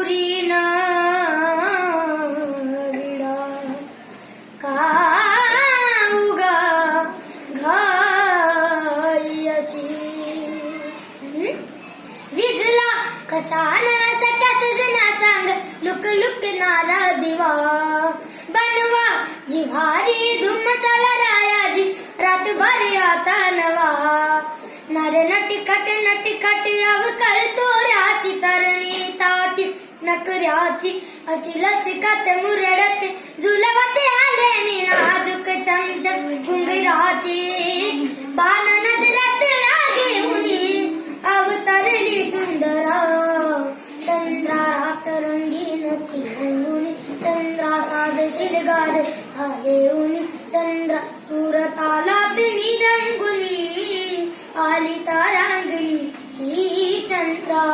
पुरी न विडा का उगा घाई अशी विजला कशाना सट्या सजना सांग लुक लुक नारा दिवा बनवा जिव्हारी धुम मसाला रायाजी रातभर आता नवा नर नटिकट अवकळ तोऱ्याची तरणी ताटी नकऱ्याची अशी लचकत मुरडत झुलवत आले मी नाजूक चमचम घुंगराची बाण नजरात लागे उनी अवतरली सुंदरा चंद्रा रात रंगीन ती रंगुनी चंद्रा साज शिलगार आले उनी चंद्रा सुरतालात मी रंगुनी आली तारांगणी ही चंद्रा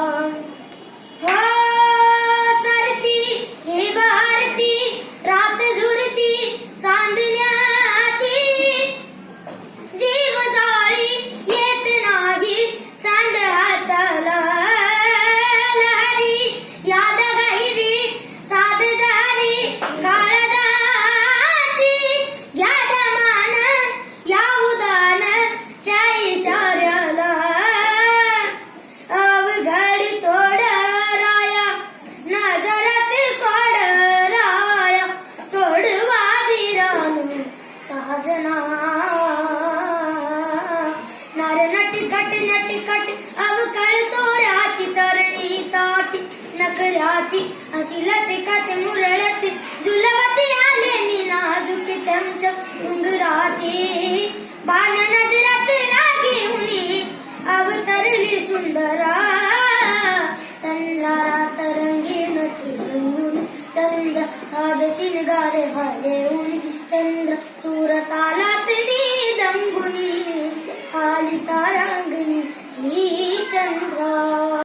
हो सरती हे भारती रात झुरती चांदण्याची जीव जाळी येत नाही चांद हाताला लहरी याद गहिरी साध जारी काळजाची घ्या दमान या उदान च्या इशाऱ्याला अवघड तोड राया नजरच कोड राया सोडवा दिरानु साजना नर नटिकट अवकळ तोऱ्याची तरणी ताटी नकऱ्याची अशी लचकत मुरळत झुलवत आले मी नाजूक चमचम उंदराची बाण नजरात लागे उनी अवतरली सुंदरा चंद्रा रात रंगीन ती रंगुनी चंद्र साज शिनगार हाले उनी चंद्र सुरतालात मी दंगुनी आली तारांगणी ही चंद्रा